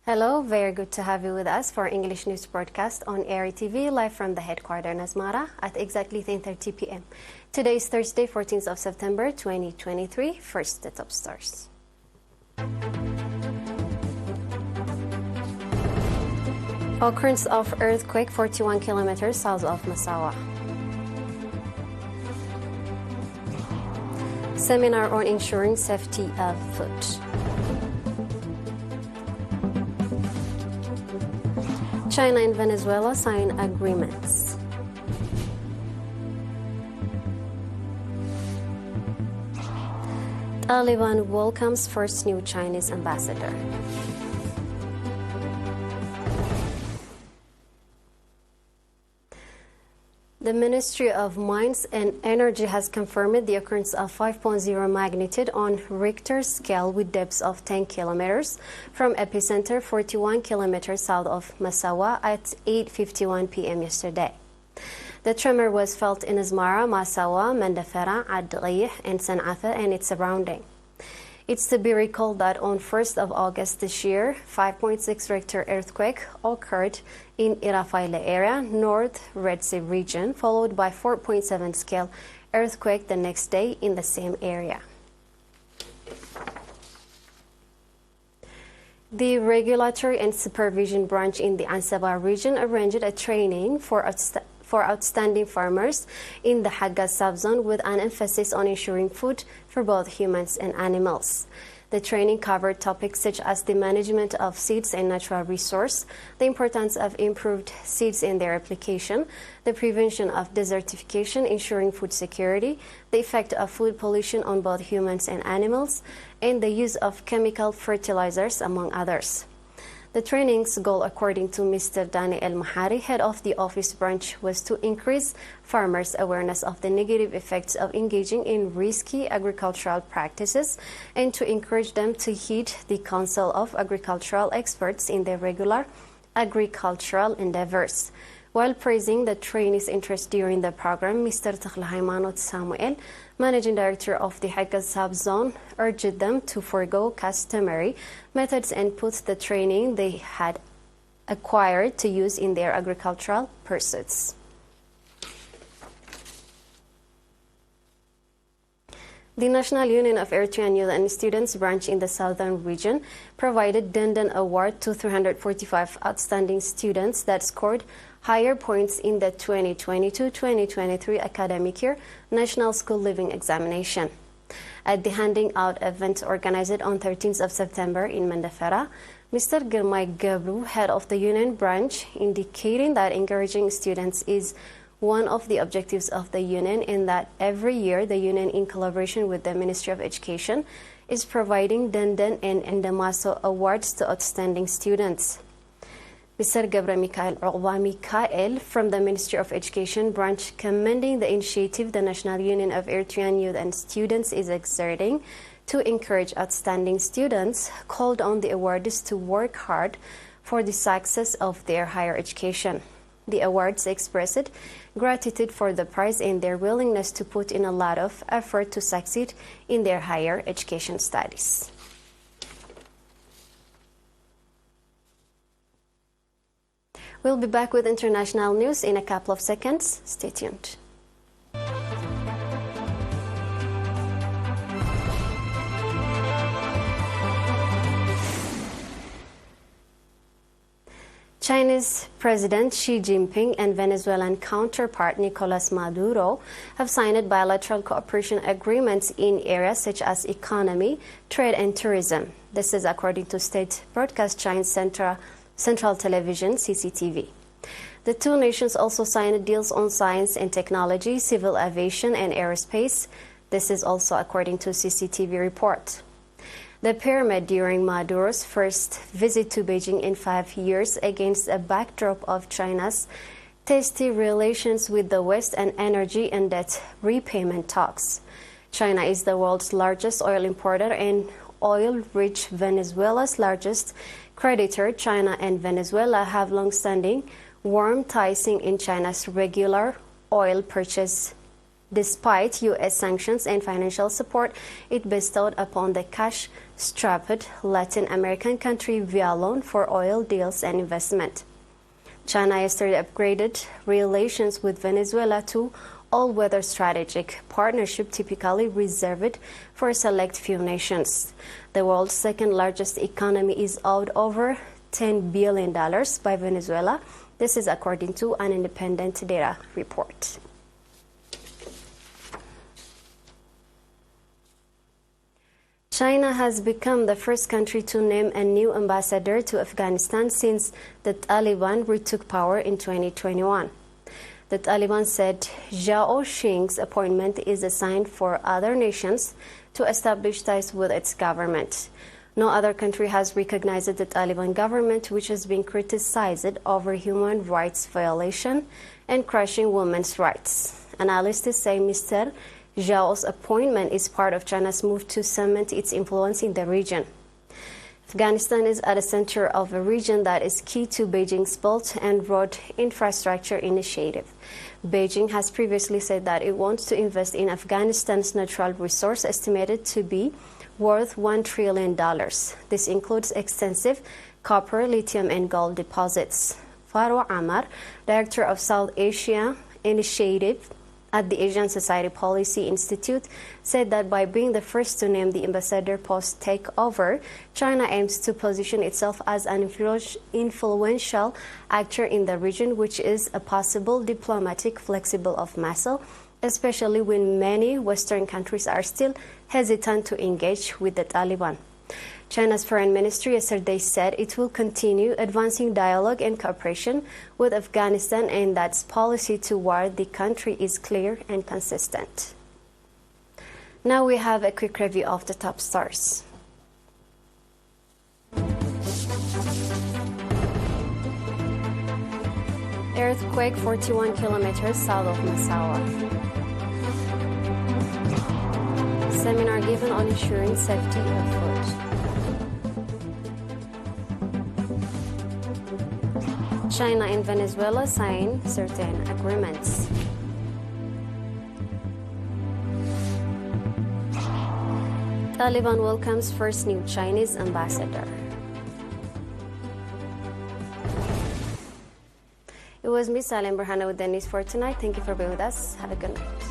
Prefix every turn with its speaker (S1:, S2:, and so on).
S1: Hello, very good to have you with us for English news broadcast on ERi-TV live from the headquarters in Asmara at exactly 10:30 p.m. Today is Thursday, 14th of September 2023. First, the top stars. Occurrence of earthquake 41 kilometers south of Massawa. Seminar on ensuring safety of food. China and Venezuela sign agreements. Taliban welcomes first new Chinese ambassador. The Ministry of Mines and Energy has confirmed the occurrence of 5.0 magnitude on Richter scale with depths of 10 kilometers from epicenter 41 kilometers south of Massawa at 8:51 p.m. yesterday. The tremor was felt in Asmara, Massawa, Mandafera, Ad Ghayih, and San'afa and its surrounding. It's to be recalled that on 1st of August this year, 5.6 Richter earthquake occurred in Erafile area, North Red Sea region, followed by 4.7 scale earthquake the next day in the same area. The Regulatory and Supervision Branch in the Ansaba region arranged a training for outstanding farmers in the Haggaz subzone with an emphasis on ensuring food for both humans and animals. The training covered topics such as the management of seeds and natural resource, the importance of improved seeds in their application, the prevention of desertification, ensuring food security, the effect of food pollution on both humans and animals, and the use of chemical fertilizers, among others. The training's goal, according to Mr. Dani El Mahari, head of the office branch, was to increase farmers' awareness of the negative effects of engaging in risky agricultural practices and to encourage them to heed the counsel of agricultural experts in their regular agricultural endeavors. While praising the trainees' interest during the program, Mr. Takhlahaymanot Samuel, Managing Director of the Haggaz subzone, urged them to forego customary methods and put the training they had acquired to use in their agricultural pursuits. The National Union of Eritrean Youth and Students branch in the southern region provided Dendan Award to 345 outstanding students that scored higher points in the 2022-2023 academic year National School Living Examination. At the handing out event organized on 13th of September in Mandafera, Mr. Girmay Gabru, head of the union branch, indicating that encouraging students is one of the objectives of the union and that every year the union, in collaboration with the Ministry of Education, is providing Dendan and Endamaso awards to outstanding students. Mr. Gabra Mikael Uqba Mikael from the Ministry of Education branch, commending the initiative the National Union of Eritrean Youth and Students is exerting to encourage outstanding students, called on the awardees to work hard for the success of their higher education. The awards expressed gratitude for the prize and their willingness to put in a lot of effort to succeed in their higher education studies. We'll be back with international news in a couple of seconds. Stay tuned. Chinese President Xi Jinping and Venezuelan counterpart Nicolas Maduro have signed bilateral cooperation agreements in areas such as economy, trade and tourism. This is according to state broadcast China's Central Television, CCTV. The two nations also signed deals on science and technology, civil aviation and aerospace. This is also according to CCTV report. The pair met during Maduro's first visit to Beijing in 5 years against a backdrop of China's testy relations with the West and energy and debt repayment talks. China is the world's largest oil importer and oil-rich Venezuela's largest creditor. China and Venezuela have long-standing warm ties in China's regular oil purchase despite U.S. sanctions and financial support it bestowed upon the cash-strapped Latin American country via loan for oil deals and investment. China yesterday upgraded relations with Venezuela to all-weather strategic partnership typically reserved for a select few nations. The world's second-largest economy is owed over $10 billion by Venezuela. This is according to an independent data report. China has become the first country to name a new ambassador to Afghanistan since the Taliban retook power in 2021. The Taliban said Zhao Xing's appointment is a sign for other nations to establish ties with its government. No other country has recognized the Taliban government, which has been criticized over human rights violation and crushing women's rights. Analysts say Mr. Zhao's appointment is part of China's move to cement its influence in the region. Afghanistan is at the center of a region that is key to Beijing's Belt and Road Infrastructure Initiative. Beijing has previously said that it wants to invest in Afghanistan's natural resource estimated to be worth $1 trillion. This includes extensive copper, lithium, and gold deposits. Farwa Amar, director of South Asia Initiative at the Asian Society Policy Institute, said that by being the first to name the ambassador post takeover, China aims to position itself as an influential actor in the region, which is a possible diplomatic flexible of muscle, especially when many Western countries are still hesitant to engage with the Taliban. China's foreign ministry yesterday said it will continue advancing dialogue and cooperation with Afghanistan and that its policy toward the country is clear and consistent. Now we have a quick review of the top stars. Earthquake 41 kilometers south of Massawa. Seminar given on ensuring safety of food. China and Venezuela sign certain agreements. Taliban welcomes first new Chinese ambassador. It was me, Salem Burhana, with the news for tonight. Thank you for being with us. Have a good night.